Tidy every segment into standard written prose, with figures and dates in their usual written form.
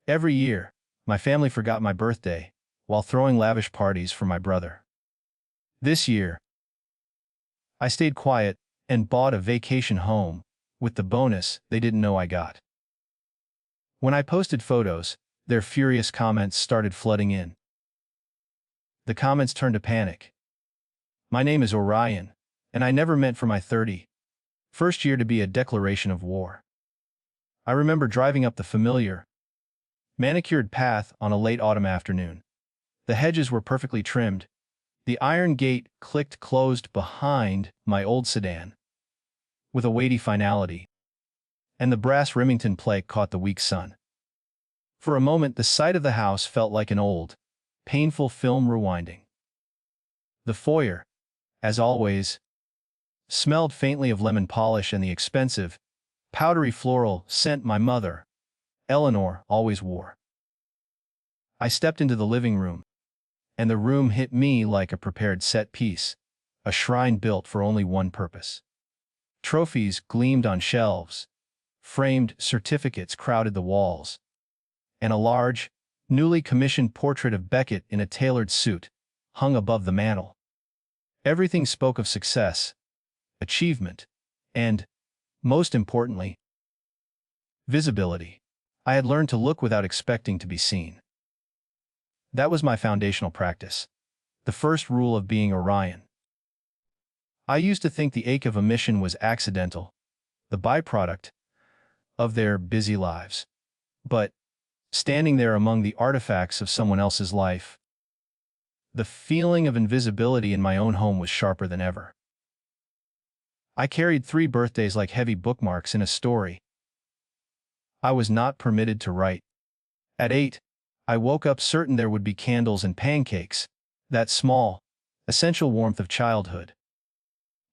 Every year, my family forgot my birthday while throwing lavish parties for my brother. This year, I stayed quiet and bought a vacation home with the bonus they didn't know I got. When I posted photos, their furious comments started flooding in. The comments turned to panic. My name is Orion, and I never meant for my 31st year to be a declaration of war. I remember driving up the familiar, manicured path on a late autumn afternoon. The hedges were perfectly trimmed. The iron gate clicked closed behind my old sedan with a weighty finality, and the brass Remington plate caught the weak sun. For a moment, the sight of the house felt like an old, painful film rewinding. The foyer, as always, smelled faintly of lemon polish and the expensive, powdery floral scent my mother, Eleanor, always wore. I stepped into the living room, and the room hit me like a prepared set piece, a shrine built for only one purpose. Trophies gleamed on shelves, framed certificates crowded the walls, and a large, newly commissioned portrait of Beckett in a tailored suit hung above the mantel. Everything spoke of success, achievement, and, most importantly, visibility. I had learned to look without expecting to be seen. That was my foundational practice, the first rule of being Orion. I used to think the ache of omission was accidental, the byproduct of their busy lives. But, standing there among the artifacts of someone else's life, the feeling of invisibility in my own home was sharper than ever. I carried 3 birthdays like heavy bookmarks in a story I was not permitted to write. At 8, I woke up certain there would be candles and pancakes, that small, essential warmth of childhood.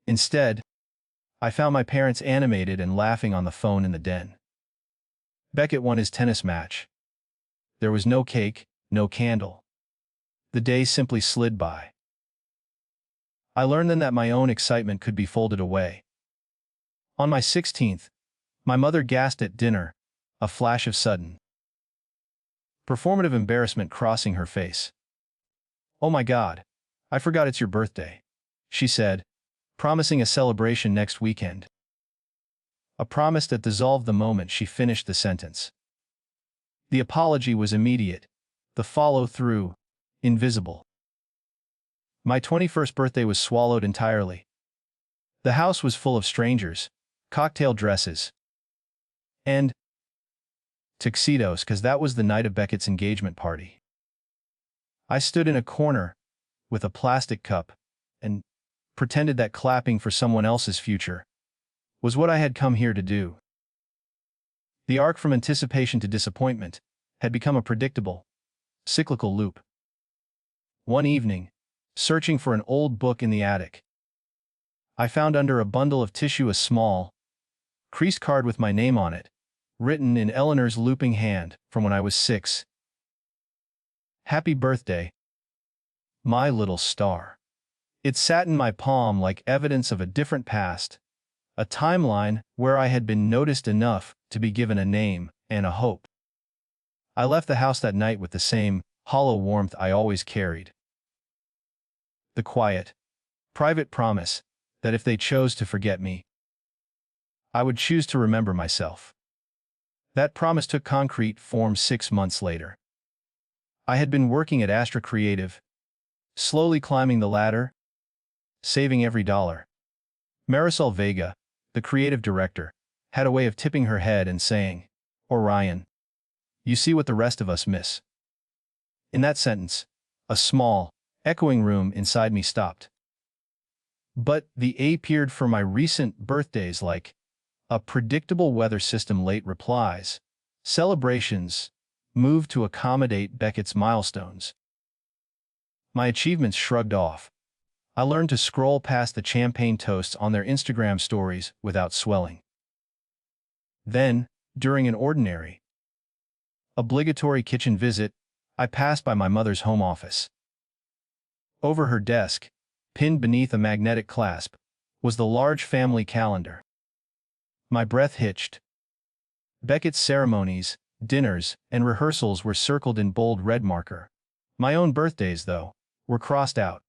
Instead, I found my parents animated and laughing on the phone in the den. Beckett won his tennis match. There was no cake, no candle. The day simply slid by. I learned then that my own excitement could be folded away. On my 16th, my mother gasped at dinner, a flash of sudden, performative embarrassment crossing her face. "Oh my God, I forgot it's your birthday," she said, promising a celebration next weekend. A promise that dissolved the moment she finished the sentence. The apology was immediate, the follow-through, invisible. My 21st birthday was swallowed entirely. The house was full of strangers, cocktail dresses, and tuxedos, because that was the night of Beckett's engagement party. I stood in a corner with a plastic cup and pretended that clapping for someone else's future was what I had come here to do. The arc from anticipation to disappointment had become a predictable, cyclical loop. One evening, searching for an old book in the attic, I found under a bundle of tissue a small, creased card with my name on it, written in Eleanor's looping hand from when I was 6. "Happy birthday, my little star." It sat in my palm like evidence of a different past, a timeline where I had been noticed enough to be given a name and a hope. I left the house that night with the same hollow warmth I always carried. The quiet, private promise that if they chose to forget me, I would choose to remember myself. That promise took concrete form 6 months later. I had been working at Astra Creative, slowly climbing the ladder, saving every dollar. Marisol Vega, the creative director, had a way of tipping her head and saying, "Orion, you see what the rest of us miss." In that sentence, a small, echoing room inside me stopped. But the A appeared for my recent birthdays like a predictable weather system. Late replies, celebrations, moved to accommodate Beckett's milestones. My achievements shrugged off. I learned to scroll past the champagne toasts on their Instagram stories without swelling. Then, during an ordinary, obligatory kitchen visit, I passed by my mother's home office. Over her desk, pinned beneath a magnetic clasp, was the large family calendar. My breath hitched. Beckett's ceremonies, dinners, and rehearsals were circled in bold red marker. My own birthdays, though, were crossed out.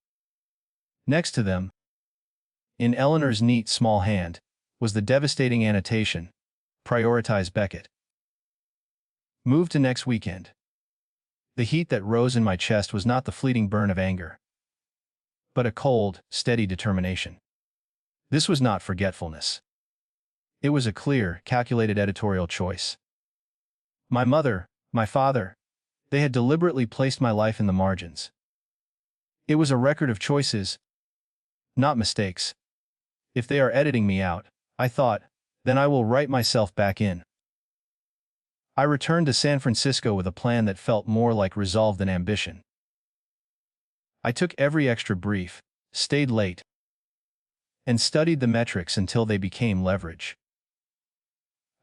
Next to them, in Eleanor's neat small hand, was the devastating annotation, "Prioritize Beckett. Move to next weekend." The heat that rose in my chest was not the fleeting burn of anger, but a cold, steady determination. This was not forgetfulness. It was a clear, calculated editorial choice. My mother, my father, they had deliberately placed my life in the margins. It was a record of choices, not mistakes. If they are editing me out, I thought, then I will write myself back in. I returned to San Francisco with a plan that felt more like resolve than ambition. I took every extra brief, stayed late, and studied the metrics until they became leverage.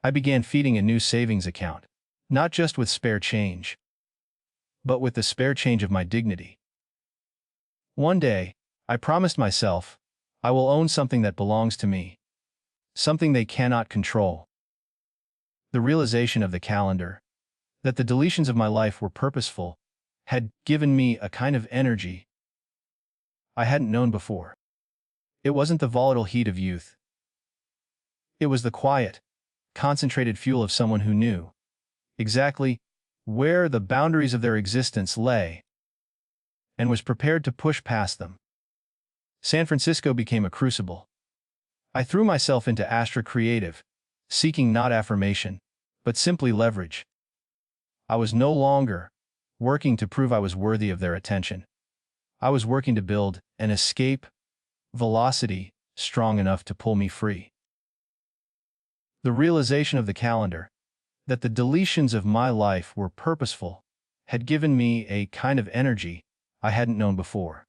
I began feeding a new savings account, not just with spare change, but with the spare change of my dignity. One day, I promised myself, I will own something that belongs to me, something they cannot control. The realization of the calendar, that the deletions of my life were purposeful, had given me a kind of energy I hadn't known before. It wasn't the volatile heat of youth. It was the quiet, concentrated fuel of someone who knew exactly where the boundaries of their existence lay and was prepared to push past them. San Francisco became a crucible. I threw myself into Astra Creative, seeking not affirmation, but simply leverage. I was no longer working to prove I was worthy of their attention. I was working to build an escape velocity strong enough to pull me free. The realization of the calendar, that the deletions of my life were purposeful, had given me a kind of energy I hadn't known before.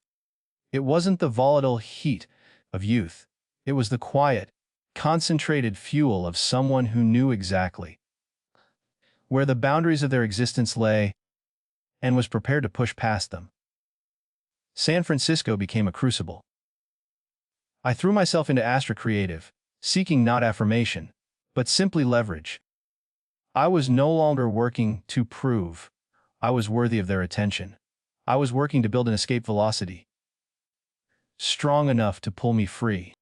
It wasn't the volatile heat of youth. It was the quiet, concentrated fuel of someone who knew exactly where the boundaries of their existence lay and was prepared to push past them. San Francisco became a crucible. I threw myself into Astra Creative, seeking not affirmation, but simply leverage. I was no longer working to prove I was worthy of their attention. I was working to build an escape velocity strong enough to pull me free.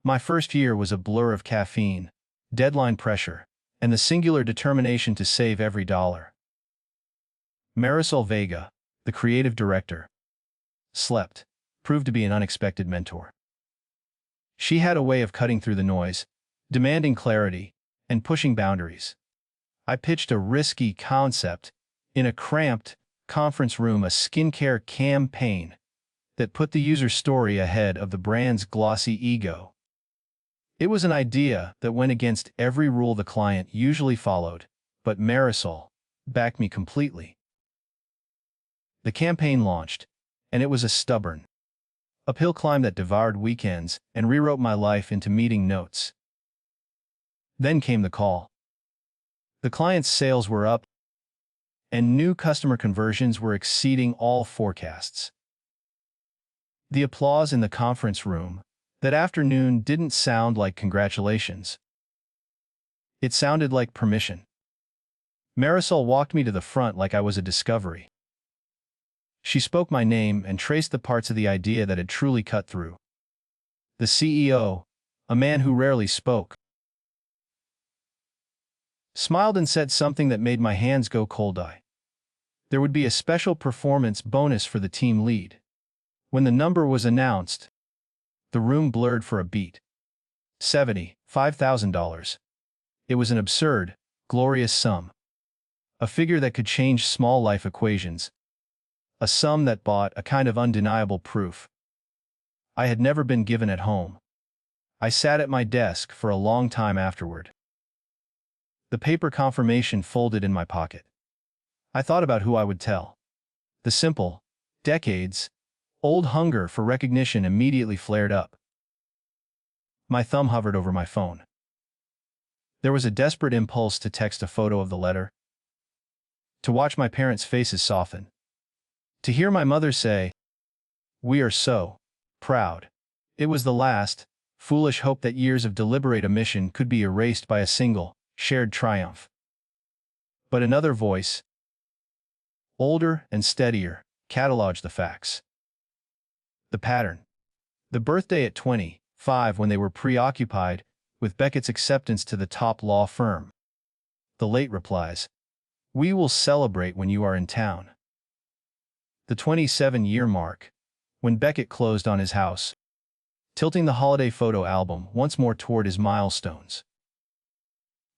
My first year was a blur of caffeine, deadline pressure, and the singular determination to save every dollar. Marisol Vega, the creative director, proved to be an unexpected mentor. She had a way of cutting through the noise, demanding clarity, and pushing boundaries. I pitched a risky concept in a cramped conference room, a skincare campaign that put the user story ahead of the brand's glossy ego. It was an idea that went against every rule the client usually followed, but Marisol backed me completely. The campaign launched, and it was a stubborn, uphill climb that devoured weekends and rewrote my life into meeting notes. Then came the call. The client's sales were up, and new customer conversions were exceeding all forecasts. The applause in the conference room that afternoon didn't sound like congratulations. It sounded like permission. Marisol walked me to the front like I was a discovery. She spoke my name and traced the parts of the idea that had truly cut through. The CEO, a man who rarely spoke, smiled and said something that made my hands go cold. There would be a special performance bonus for the team lead. When the number was announced, the room blurred for a beat. $75,000. It was an absurd, glorious sum. A figure that could change small life equations. A sum that bought a kind of undeniable proof I had never been given at home. I sat at my desk for a long time afterward. The paper confirmation folded in my pocket. I thought about who I would tell. The simple, decades-old hunger for recognition immediately flared up. My thumb hovered over my phone. There was a desperate impulse to text a photo of the letter, to watch my parents' faces soften, to hear my mother say, "We are so proud." It was the last, foolish hope that years of deliberate omission could be erased by a single, shared triumph. But another voice, older and steadier, cataloged the facts. The pattern. The birthday at 25 when they were preoccupied with Beckett's acceptance to the top law firm. The late replies, "We will celebrate when you are in town." The 27-year mark, when Beckett closed on his house, tilting the holiday photo album once more toward his milestones.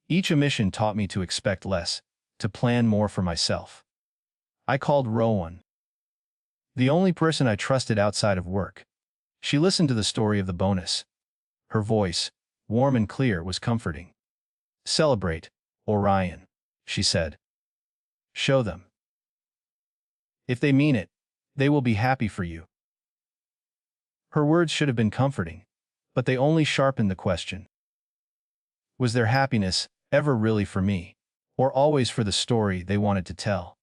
Each omission taught me to expect less, to plan more for myself. I called Rowan, the only person I trusted outside of work. She listened to the story of the bonus. Her voice, warm and clear, was comforting. "Celebrate, Orion," she said. "Show them. If they mean it, they will be happy for you." Her words should have been comforting, but they only sharpened the question. Was their happiness ever really for me, or always for the story they wanted to tell?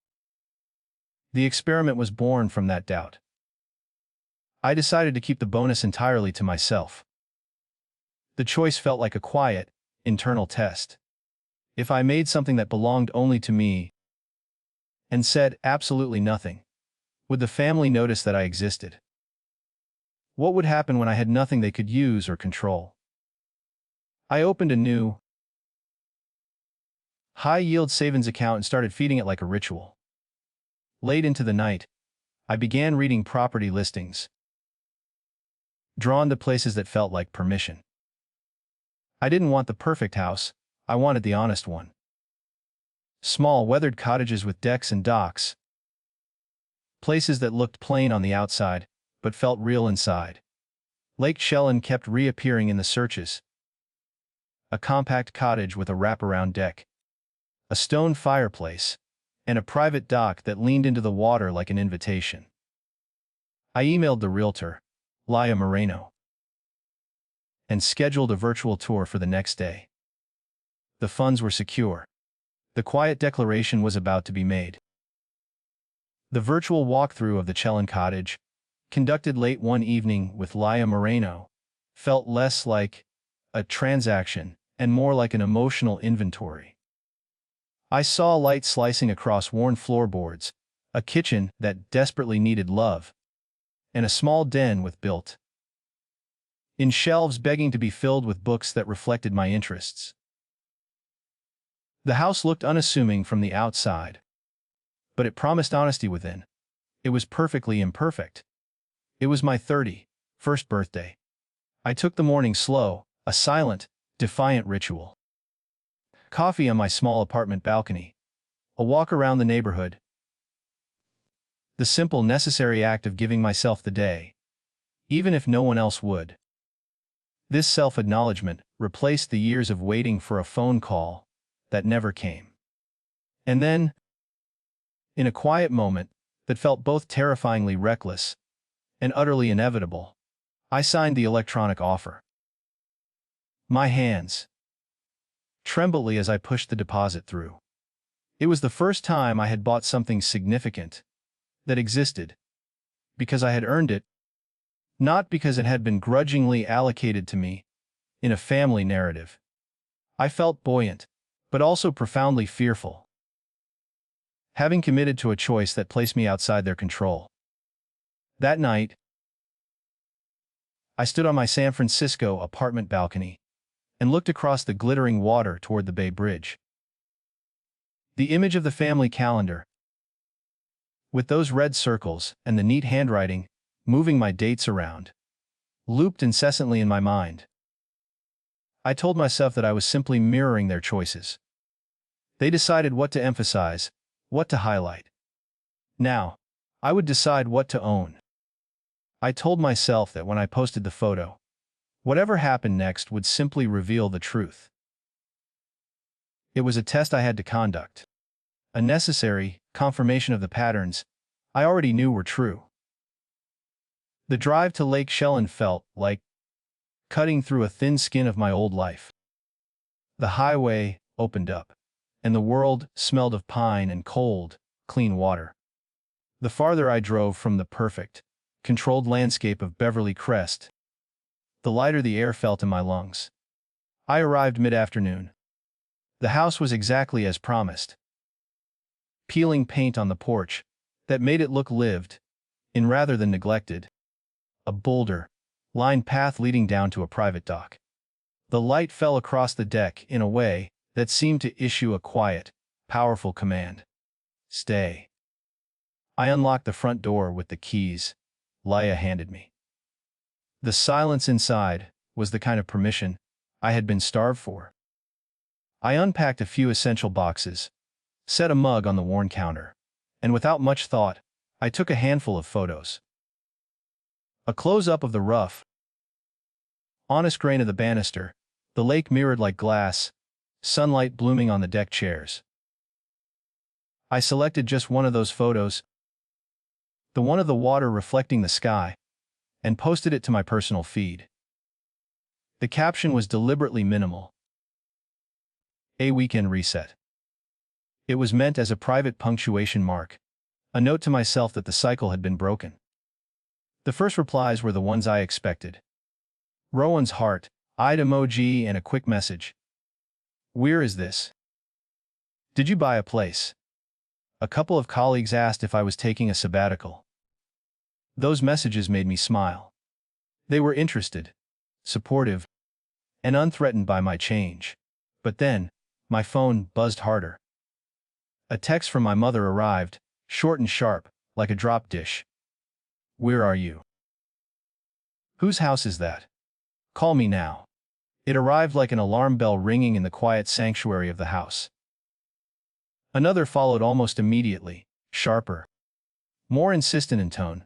The experiment was born from that doubt. I decided to keep the bonus entirely to myself. The choice felt like a quiet, internal test. If I made something that belonged only to me and said absolutely nothing, would the family notice that I existed? What would happen when I had nothing they could use or control? I opened a new, high-yield savings account and started feeding it like a ritual. Late into the night, I began reading property listings, drawn to places that felt like permission. I didn't want the perfect house, I wanted the honest one. Small, weathered cottages with decks and docks. Places that looked plain on the outside, but felt real inside. Lake Chelan kept reappearing in the searches. A compact cottage with a wraparound deck, a stone fireplace, and a private dock that leaned into the water like an invitation. I emailed the realtor, Laia Moreno, and scheduled a virtual tour for the next day. The funds were secure. The quiet declaration was about to be made. The virtual walkthrough of the Chelan cottage, conducted late one evening with Laia Moreno, felt less like a transaction and more like an emotional inventory. I saw light slicing across worn floorboards, a kitchen that desperately needed love, and a small den with built-in shelves begging to be filled with books that reflected my interests. The house looked unassuming from the outside, but it promised honesty within. It was perfectly imperfect. It was my 31st birthday. I took the morning slow, a silent, defiant ritual. Coffee on my small apartment balcony, a walk around the neighborhood. The simple, necessary act of giving myself the day, even if no one else would. This self-acknowledgement replaced the years of waiting for a phone call that never came. And then, in a quiet moment that felt both terrifyingly reckless and utterly inevitable, I signed the electronic offer. My hands trembled as I pushed the deposit through. It was the first time I had bought something significant that existed because I had earned it, not because it had been grudgingly allocated to me in a family narrative. I felt buoyant, but also profoundly fearful, having committed to a choice that placed me outside their control. That night, I stood on my San Francisco apartment balcony and looked across the glittering water toward the Bay Bridge. The image of the family calendar, with those red circles and the neat handwriting moving my dates around, looped incessantly in my mind. I told myself that I was simply mirroring their choices. They decided what to emphasize, what to highlight. Now, I would decide what to own. I told myself that when I posted the photo, whatever happened next would simply reveal the truth. It was a test I had to conduct, a necessary confirmation of the patterns I already knew were true. The drive to Lake Chelan felt like cutting through a thin skin of my old life. The highway opened up, and the world smelled of pine and cold, clean water. The farther I drove from the perfect, controlled landscape of Beverly Crest, the lighter the air felt in my lungs. I arrived mid-afternoon. The house was exactly as promised. peeling paint on the porch that made it look lived in rather than neglected. A boulder-lined path leading down to a private dock. The light fell across the deck in a way that seemed to issue a quiet, powerful command. Stay. I unlocked the front door with the keys Leia handed me. The silence inside was the kind of permission I had been starved for. I unpacked a few essential boxes, set a mug on the worn counter, and without much thought, I took a handful of photos. A close-up of the rough, honest grain of the banister, the lake mirrored like glass, sunlight blooming on the deck chairs. I selected just one of those photos, the one of the water reflecting the sky, and posted it to my personal feed. The caption was deliberately minimal. A weekend reset. It was meant as a private punctuation mark, a note to myself that the cycle had been broken. The first replies were the ones I expected. Rowan's heart, eyed emoji, and a quick message. Where is this? Did you buy a place? A couple of colleagues asked if I was taking a sabbatical. Those messages made me smile. They were interested, supportive, and unthreatened by my change. But then, my phone buzzed harder. A text from my mother arrived, short and sharp, like a drop dish. Where are you? Whose house is that? Call me now. It arrived like an alarm bell ringing in the quiet sanctuary of the house. Another followed almost immediately, sharper, more insistent in tone.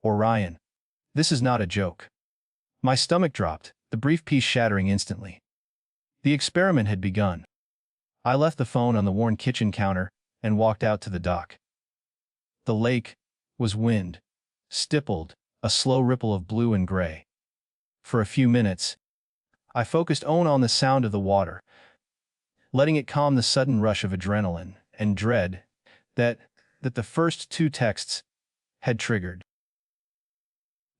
Orion, this is not a joke. My stomach dropped, the brief piece shattering instantly. The experiment had begun. I left the phone on the worn kitchen counter and walked out to the dock. The lake was wind, stippled, a slow ripple of blue and gray. For a few minutes, I focused on the sound of the water, letting it calm the sudden rush of adrenaline and dread that the first two texts had triggered.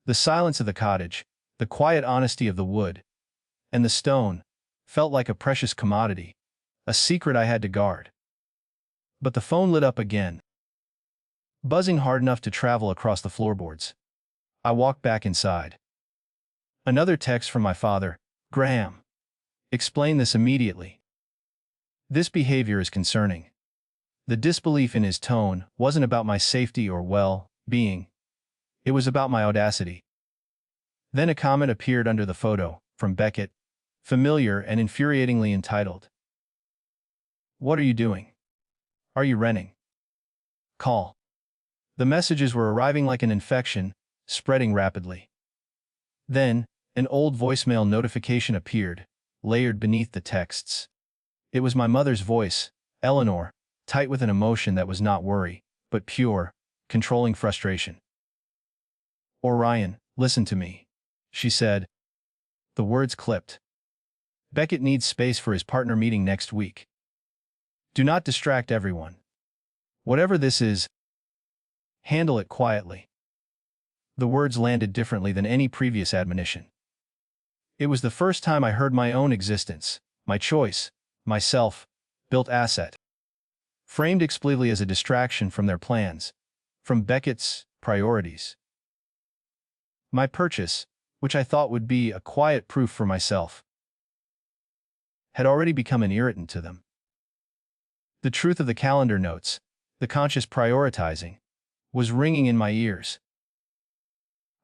The silence of the cottage, the quiet honesty of the wood, and the stone felt like a precious commodity, a secret I had to guard. But the phone lit up again, buzzing hard enough to travel across the floorboards. I walked back inside. Another text from my father, Graham. Explain this immediately. This behavior is concerning. The disbelief in his tone wasn't about my safety or well-being. It was about my audacity. Then a comment appeared under the photo, from Beckett, familiar and infuriatingly entitled. What are you doing? Are you renting? Call. The messages were arriving like an infection, spreading rapidly. Then, an old voicemail notification appeared, layered beneath the texts. It was my mother's voice, Eleanor, tight with an emotion that was not worry, but pure, controlling frustration. Orion, listen to me, she said. The words clipped. Beckett needs space for his partner meeting next week. Do not distract everyone. Whatever this is, handle it quietly. The words landed differently than any previous admonition. It was the first time I heard my own existence, my choice, my self-built asset, framed explicitly as a distraction from their plans, from Beckett's priorities. My purchase, which I thought would be a quiet proof for myself, had already become an irritant to them. The truth of the calendar notes, the conscious prioritizing, was ringing in my ears.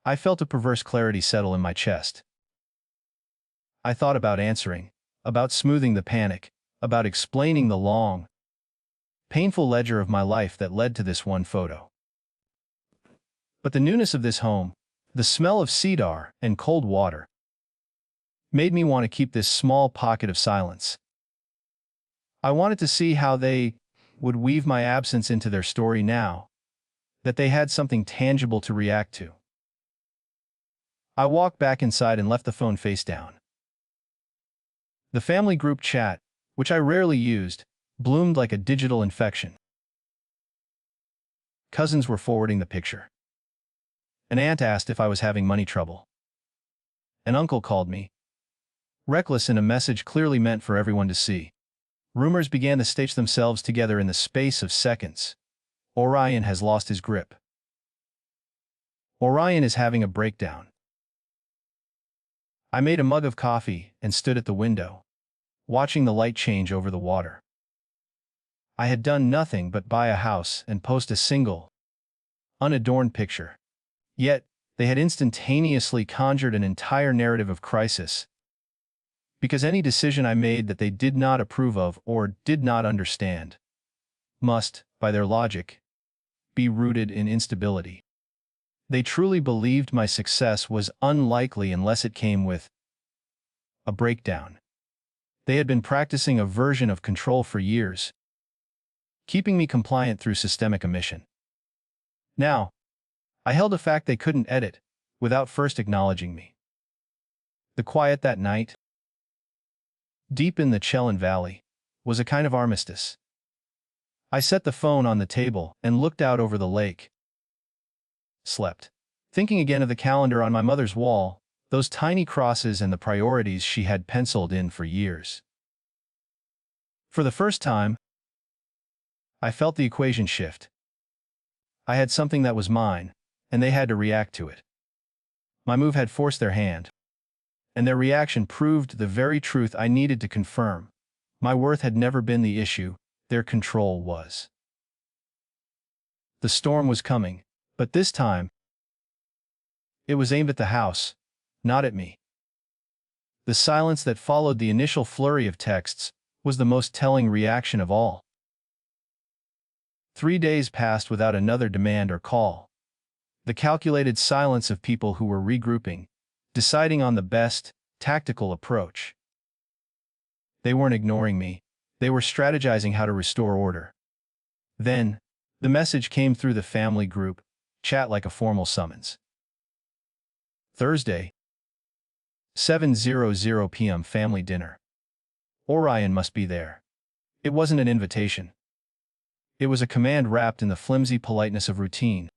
I felt a perverse clarity settle in my chest. I thought about answering, about smoothing the panic, about explaining the long, painful ledger of my life that led to this one photo. But the newness of this home, the smell of cedar and cold water, made me want to keep this small pocket of silence. I wanted to see how they would weave my absence into their story now that they had something tangible to react to. I walked back inside and left the phone face down. The family group chat, which I rarely used, bloomed like a digital infection. Cousins were forwarding the picture. An aunt asked if I was having money trouble. An uncle called me, reckless in a message clearly meant for everyone to see. Rumors began to stitch themselves together in the space of seconds. Orion has lost his grip. Orion is having a breakdown. I made a mug of coffee and stood at the window, watching the light change over the water. I had done nothing but buy a house and post a single, unadorned picture. Yet, they had instantaneously conjured an entire narrative of crisis. Because any decision I made that they did not approve of or did not understand must, by their logic, be rooted in instability. They truly believed my success was unlikely unless it came with a breakdown. They had been practicing a version of control for years, keeping me compliant through systemic omission. Now, I held a fact they couldn't edit without first acknowledging me. The quiet that night, deep in the Chelan Valley, was a kind of armistice. I set the phone on the table and looked out over the lake. Slept, thinking again of the calendar on my mother's wall, those tiny crosses and the priorities she had penciled in for years. For the first time, I felt the equation shift. I had something that was mine, and they had to react to it. My move had forced their hand, and their reaction proved the very truth I needed to confirm. My worth had never been the issue, their control was. The storm was coming, but this time, it was aimed at the house, not at me. The silence that followed the initial flurry of texts was the most telling reaction of all. 3 days passed without another demand or call. The calculated silence of people who were regrouping, deciding on the best, tactical approach. They weren't ignoring me, they were strategizing how to restore order. Then, the message came through the family group chat like a formal summons. Thursday, 7:00 p.m. family dinner. Orion must be there. It wasn't an invitation. It was a command wrapped in the flimsy politeness of routine.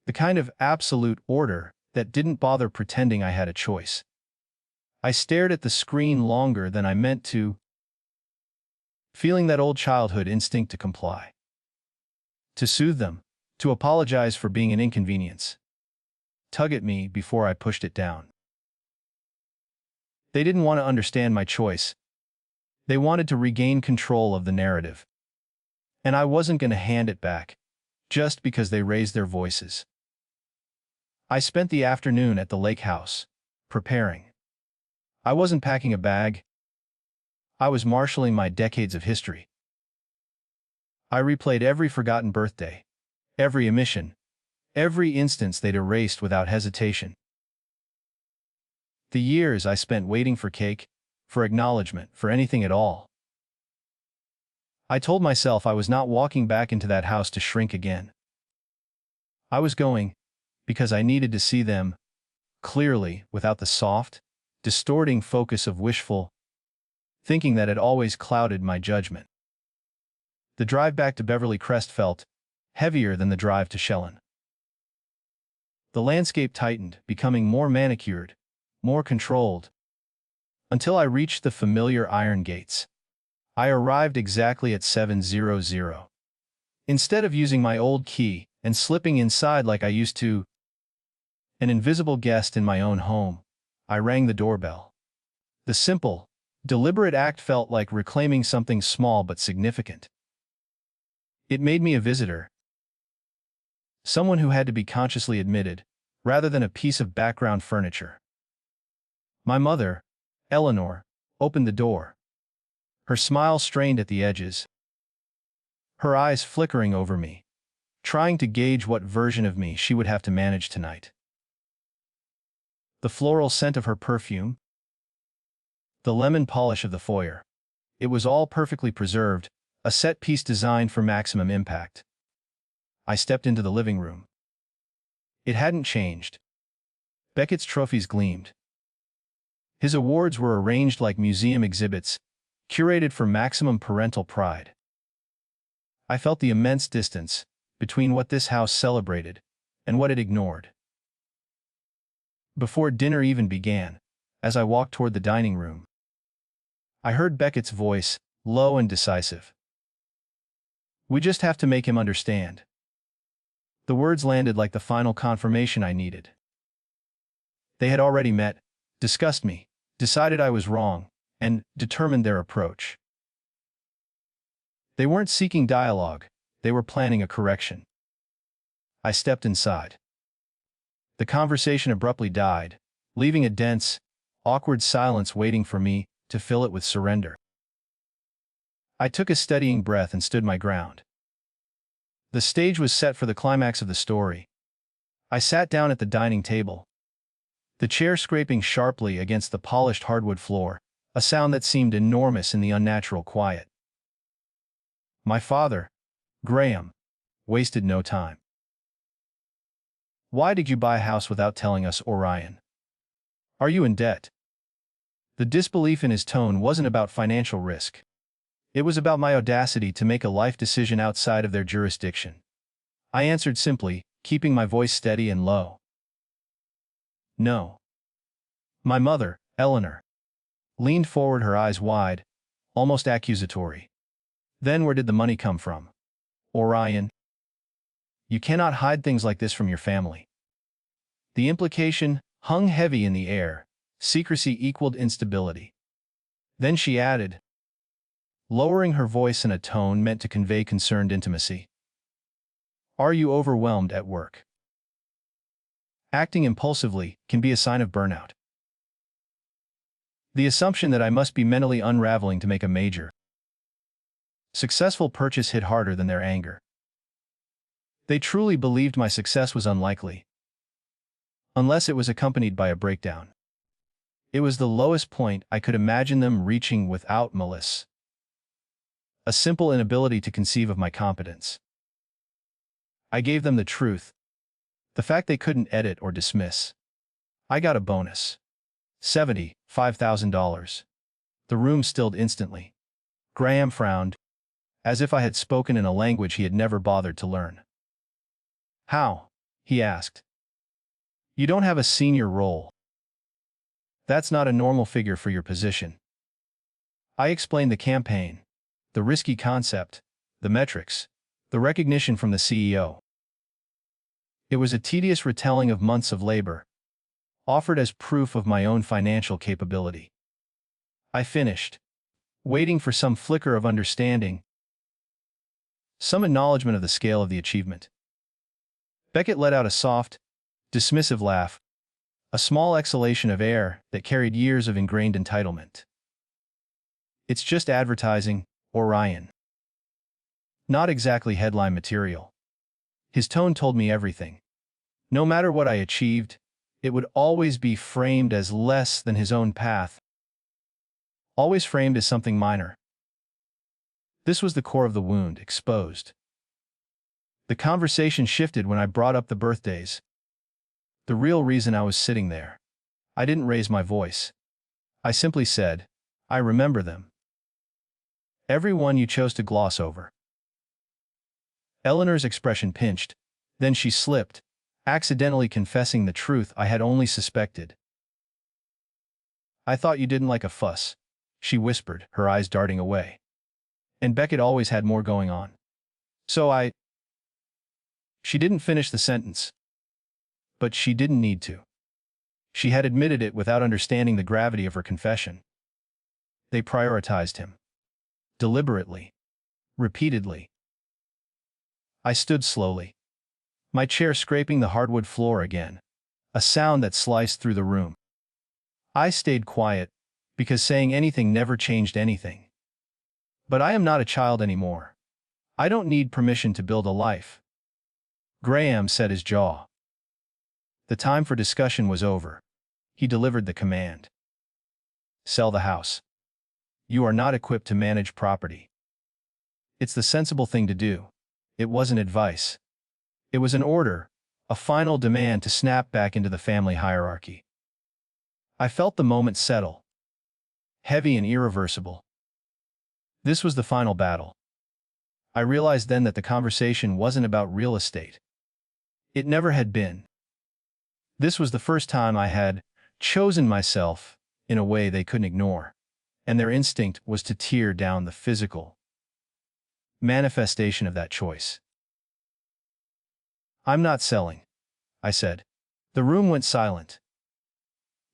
The kind of absolute order that didn't bother pretending I had a choice. I stared at the screen longer than I meant to, feeling that old childhood instinct to comply. To soothe them, to apologize for being an inconvenience. Tug at me before I pushed it down. They didn't want to understand my choice. They wanted to regain control of the narrative. And I wasn't going to hand it back, just because they raised their voices. I spent the afternoon at the lakehouse, preparing. I wasn't packing a bag. I was marshaling my decades of history. I replayed every forgotten birthday, every omission, every instance they'd erased without hesitation. The years I spent waiting for cake, for acknowledgement, for anything at all. I told myself I was not walking back into that house to shrink again. I was going, because I needed to see them, clearly, without the soft, distorting focus of wishful thinking that had always clouded my judgment. The drive back to Beverly Crest felt heavier than the drive to Chelan. The landscape tightened, becoming more manicured, more controlled, until I reached the familiar iron gates. I arrived exactly at 7:00. Instead of using my old key and slipping inside like I used to, an invisible guest in my own home, I rang the doorbell. The simple, deliberate act felt like reclaiming something small but significant. It made me a visitor, someone who had to be consciously admitted, rather than a piece of background furniture. My mother, Eleanor, opened the door, her smile strained at the edges, her eyes flickering over me, trying to gauge what version of me she would have to manage tonight. The floral scent of her perfume, the lemon polish of the foyer, it was all perfectly preserved, a set piece designed for maximum impact. I stepped into the living room. It hadn't changed. Beckett's trophies gleamed. His awards were arranged like museum exhibits, curated for maximum parental pride. I felt the immense distance between what this house celebrated and what it ignored. Before dinner even began, as I walked toward the dining room, I heard Beckett's voice, low and decisive. We just have to make him understand. The words landed like the final confirmation I needed. They had already met, discussed me, decided I was wrong, and determined their approach. They weren't seeking dialogue, they were planning a correction. I stepped inside. The conversation abruptly died, leaving a dense, awkward silence waiting for me to fill it with surrender. I took a steadying breath and stood my ground. The stage was set for the climax of the story. I sat down at the dining table, the chair scraping sharply against the polished hardwood floor, a sound that seemed enormous in the unnatural quiet. My father, Graham, wasted no time. Why did you buy a house without telling us, Orion? Are you in debt? The disbelief in his tone wasn't about financial risk. It was about my audacity to make a life decision outside of their jurisdiction. I answered simply, keeping my voice steady and low. No. My mother, Eleanor, leaned forward, her eyes wide, almost accusatory. Then where did the money come from? Orion? You cannot hide things like this from your family. The implication hung heavy in the air. Secrecy equaled instability. Then she added, lowering her voice in a tone meant to convey concerned intimacy. Are you overwhelmed at work? Acting impulsively can be a sign of burnout. The assumption that I must be mentally unraveling to make a major, successful purchase hit harder than their anger. They truly believed my success was unlikely, unless it was accompanied by a breakdown. It was the lowest point I could imagine them reaching without malice. A simple inability to conceive of my competence. I gave them the truth, the fact they couldn't edit or dismiss. I got a bonus. $75,000. The room stilled instantly. Graham frowned, as if I had spoken in a language he had never bothered to learn. How? He asked. You don't have a senior role. That's not a normal figure for your position. I explained the campaign, the risky concept, the metrics, the recognition from the CEO. It was a tedious retelling of months of labor, offered as proof of my own financial capability. I finished, waiting for some flicker of understanding, some acknowledgement of the scale of the achievement. Beckett let out a soft, dismissive laugh, a small exhalation of air that carried years of ingrained entitlement. It's just advertising, Orion. Not exactly headline material. His tone told me everything. No matter what I achieved, it would always be framed as less than his own path. Always framed as something minor. This was the core of the wound, exposed. The conversation shifted when I brought up the birthdays. The real reason I was sitting there. I didn't raise my voice. I simply said, I remember them. Every one you chose to gloss over. Eleanor's expression pinched, then she slipped, accidentally confessing the truth I had only suspected. I thought you didn't like a fuss, she whispered, her eyes darting away. And Beckett always had more going on. So She didn't finish the sentence. But she didn't need to. She had admitted it without understanding the gravity of her confession. They prioritized him. Deliberately. Repeatedly. I stood slowly, my chair scraping the hardwood floor again, a sound that sliced through the room. I stayed quiet, because saying anything never changed anything. But I am not a child anymore. I don't need permission to build a life. Graham set his jaw. The time for discussion was over. He delivered the command. Sell the house. You are not equipped to manage property. It's the sensible thing to do. It wasn't advice. It was an order, a final demand to snap back into the family hierarchy. I felt the moment settle. Heavy and irreversible. This was the final battle. I realized then that the conversation wasn't about real estate. It never had been. This was the first time I had chosen myself in a way they couldn't ignore. and their instinct was to tear down the physical manifestation of that choice. "I'm not selling," I said. The room went silent.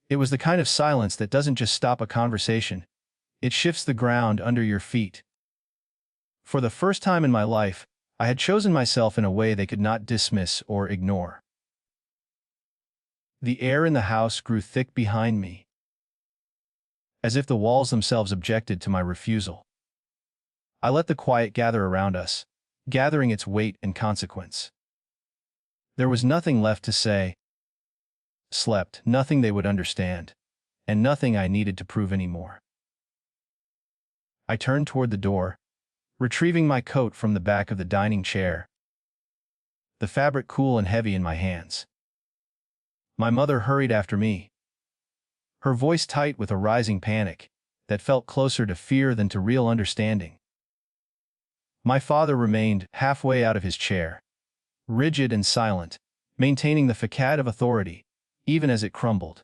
It was the kind of silence that doesn't just stop a conversation, it shifts the ground under your feet. For the first time in my life, I had chosen myself in a way they could not dismiss or ignore. The air in the house grew thick behind me, as if the walls themselves objected to my refusal. I let the quiet gather around us, gathering its weight and consequence. There was nothing left to say, slept, nothing they would understand, and nothing I needed to prove anymore. I turned toward the door, retrieving my coat from the back of the dining chair, the fabric cool and heavy in my hands. My mother hurried after me, her voice tight with a rising panic that felt closer to fear than to real understanding. My father remained halfway out of his chair, rigid and silent, maintaining the facade of authority, even as it crumbled.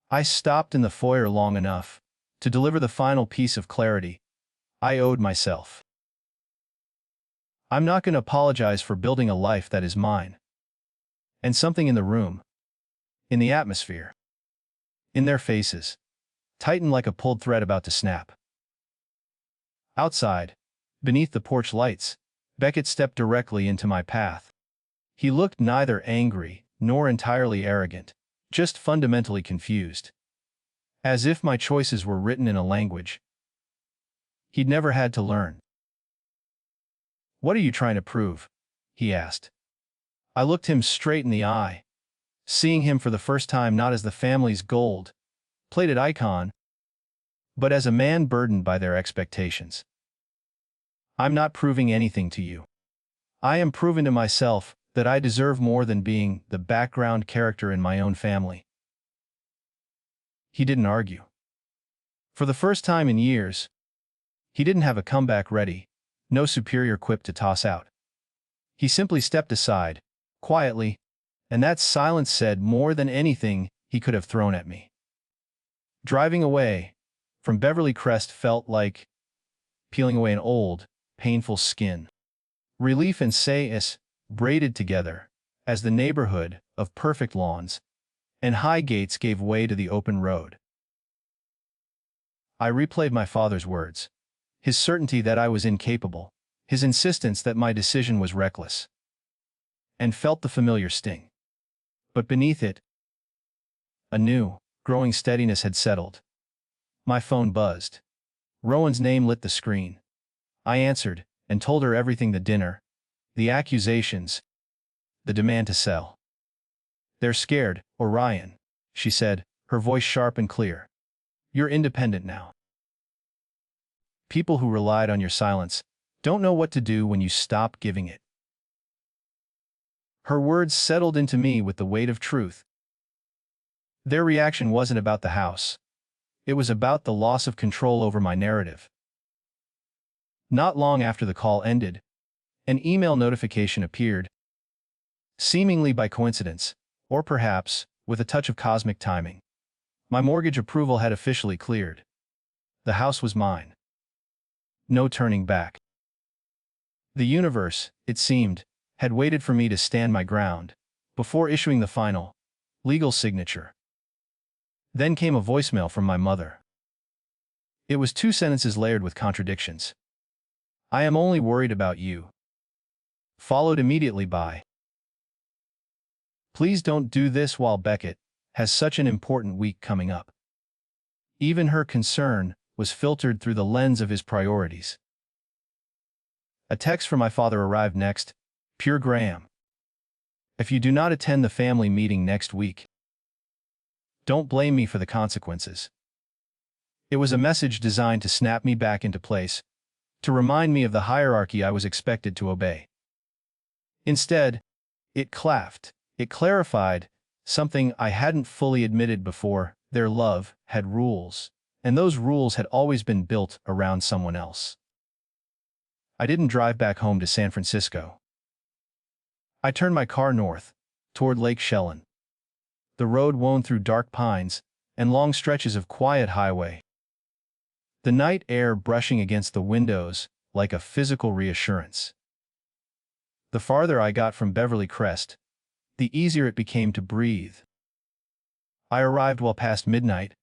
I stopped in the foyer long enough to deliver the final piece of clarity I owed myself. "I'm not going to apologize for building a life that is mine." And something in the room, in the atmosphere, in their faces, tightened like a pulled thread about to snap. Outside, beneath the porch lights, Beckett stepped directly into my path. He looked neither angry nor entirely arrogant, just fundamentally confused, as if my choices were written in a language he'd never had to learn. "What are you trying to prove?" he asked. I looked him straight in the eye, seeing him for the first time not as the family's gold-plated icon, but as a man burdened by their expectations. "I'm not proving anything to you. I am proving to myself that I deserve more than being the background character in my own family." He didn't argue. For the first time in years, he didn't have a comeback ready, no superior quip to toss out. He simply stepped aside, quietly, and that silence said more than anything he could have thrown at me. Driving away from Beverly Crest felt like peeling away an old, painful skin. Relief and sadness braided together as the neighborhood of perfect lawns and high gates gave way to the open road. I replayed my father's words, his certainty that I was incapable, his insistence that my decision was reckless, and felt the familiar sting. But beneath it, a new, growing steadiness had settled. My phone buzzed. Rowan's name lit the screen. I answered and told her everything: the dinner, the accusations, the demand to sell. "They're scared, Orion," she said, her voice sharp and clear. "You're independent now. People who relied on your silence don't know what to do when you stop giving it." Her words settled into me with the weight of truth. Their reaction wasn't about the house. It was about the loss of control over my narrative. Not long after the call ended, an email notification appeared, seemingly by coincidence, or perhaps with a touch of cosmic timing. My mortgage approval had officially cleared. The house was mine. No turning back. The universe, it seemed, had waited for me to stand my ground before issuing the final, legal signature. Then came a voicemail from my mother. It was 2 sentences layered with contradictions. "I am only worried about you," followed immediately by, "Please don't do this while Beckett has such an important week coming up." Even her concern was filtered through the lens of his priorities. A text from my father arrived next. "Pure Graham. If you do not attend the family meeting next week, don't blame me for the consequences." It was a message designed to snap me back into place, to remind me of the hierarchy I was expected to obey. Instead, it clarified something I hadn't fully admitted before: their love had rules, and those rules had always been built around someone else. I didn't drive back home to San Francisco. I turned my car north, toward Lake Shellen. The road wound through dark pines and long stretches of quiet highway. the night air brushing against the windows like a physical reassurance. The farther I got from Beverly Crest, the easier it became to breathe. I arrived well past midnight,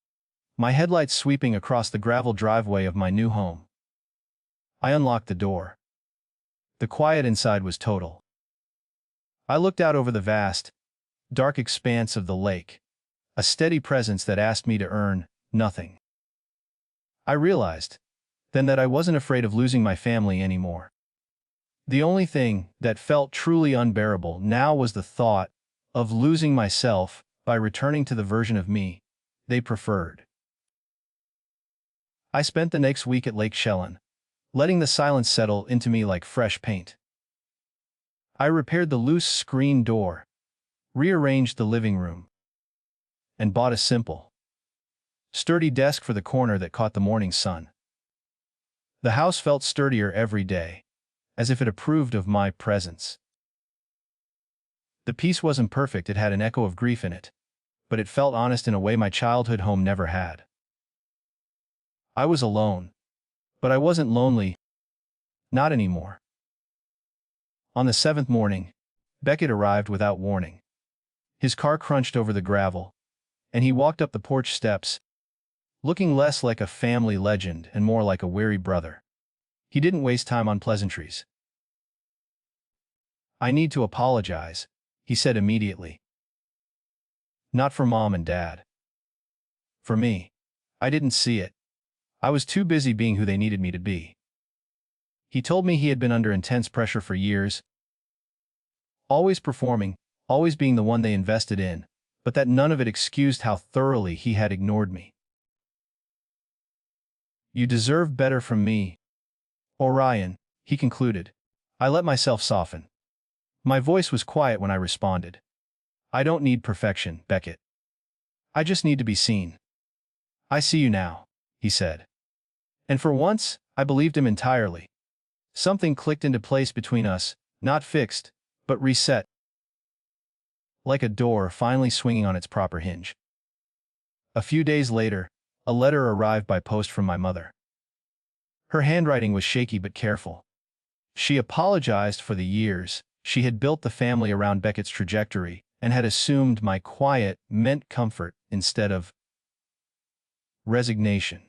my headlights sweeping across the gravel driveway of my new home. I unlocked the door. The quiet inside was total. I looked out over the vast, dark expanse of the lake, a steady presence that asked me to earn nothing. I realized then that I wasn't afraid of losing my family anymore. The only thing that felt truly unbearable now was the thought of losing myself by returning to the version of me they preferred. I spent the next week at Lake Shellen, letting the silence settle into me like fresh paint. I repaired the loose screen door, rearranged the living room, and bought a simple, sturdy desk for the corner that caught the morning sun. The house felt sturdier every day, as if it approved of my presence. The peace wasn't perfect, it had an echo of grief in it, but it felt honest in a way my childhood home never had. I was alone, but I wasn't lonely. Not anymore. On the 7th morning, Beckett arrived without warning. His car crunched over the gravel, and he walked up the porch steps, looking less like a family legend and more like a weary brother. He didn't waste time on pleasantries. "I need to apologize," he said immediately. "Not for Mom and Dad. For me. I didn't see it. I was too busy being who they needed me to be." He told me he had been under intense pressure for years, always performing, always being the one they invested in, but that none of it excused how thoroughly he had ignored me. "You deserve better from me, Orion," he concluded. I let myself soften. My voice was quiet when I responded. "I don't need perfection, Beckett. I just need to be seen." "I see you now," he said. And for once, I believed him entirely. Something clicked into place between us, not fixed, but reset. Like a door finally swinging on its proper hinge. A few days later, a letter arrived by post from my mother. Her handwriting was shaky but careful. She apologized for the years she had built the family around Beckett's trajectory and had assumed my quiet meant comfort instead of resignation.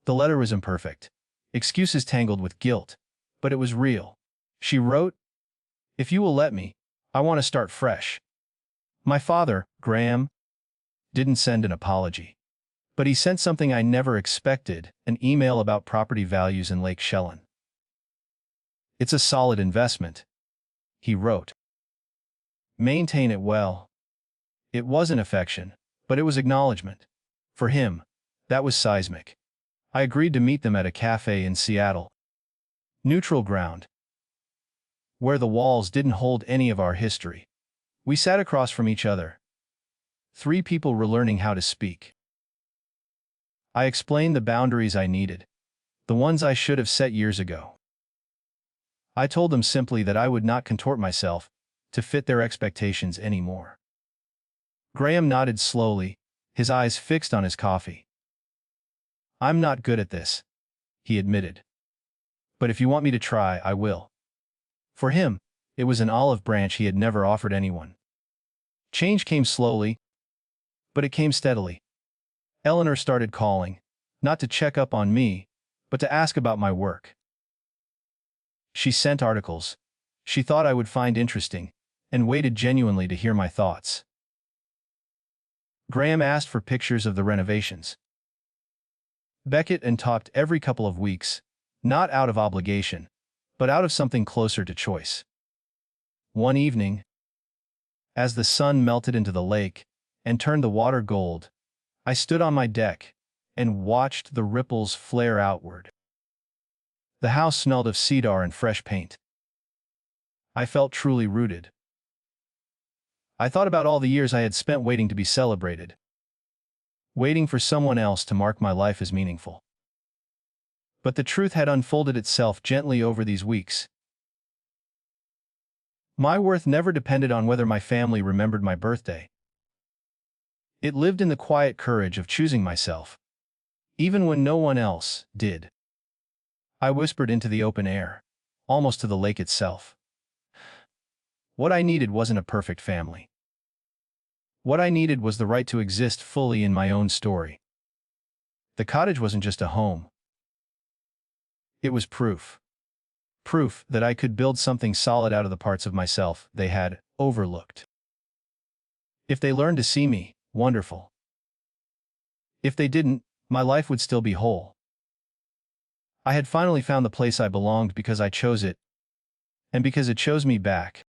The letter was imperfect, excuses tangled with guilt, but it was real. She wrote, "If you will let me, I want to start fresh." My father, Graham, didn't send an apology. But he sent something I never expected, an email about property values in Lake Shellen. "It's a solid investment," he wrote. "Maintain it well." It wasn't affection, but it was acknowledgement. For him, that was seismic. I agreed to meet them at a cafe in Seattle. Neutral ground, where the walls didn't hold any of our history. We sat across from each other. 3 people relearning how to speak. I explained the boundaries I needed, the ones I should have set years ago. I told them simply that I would not contort myself to fit their expectations anymore. Graham nodded slowly, his eyes fixed on his coffee. "I'm not good at this," he admitted. "But if you want me to try, I will." For him, it was an olive branch he had never offered anyone. Change came slowly, but it came steadily. Eleanor started calling, not to check up on me, but to ask about my work. She sent articles she thought I would find interesting, and waited genuinely to hear my thoughts. Graham asked for pictures of the renovations. Beckett and talked every couple of weeks, not out of obligation, but out of something closer to choice. One evening, as the sun melted into the lake and turned the water gold, I stood on my deck and watched the ripples flare outward. The house smelled of cedar and fresh paint. I felt truly rooted. I thought about all the years I had spent waiting to be celebrated, waiting for someone else to mark my life as meaningful. But the truth had unfolded itself gently over these weeks. My worth never depended on whether my family remembered my birthday. It lived in the quiet courage of choosing myself, even when no one else did. I whispered into the open air, almost to the lake itself. What I needed wasn't a perfect family. What I needed was the right to exist fully in my own story. The cottage wasn't just a home. It was proof. Proof that I could build something solid out of the parts of myself they had overlooked. If they learned to see me, wonderful. If they didn't, my life would still be whole. I had finally found the place I belonged because I chose it, and because it chose me back.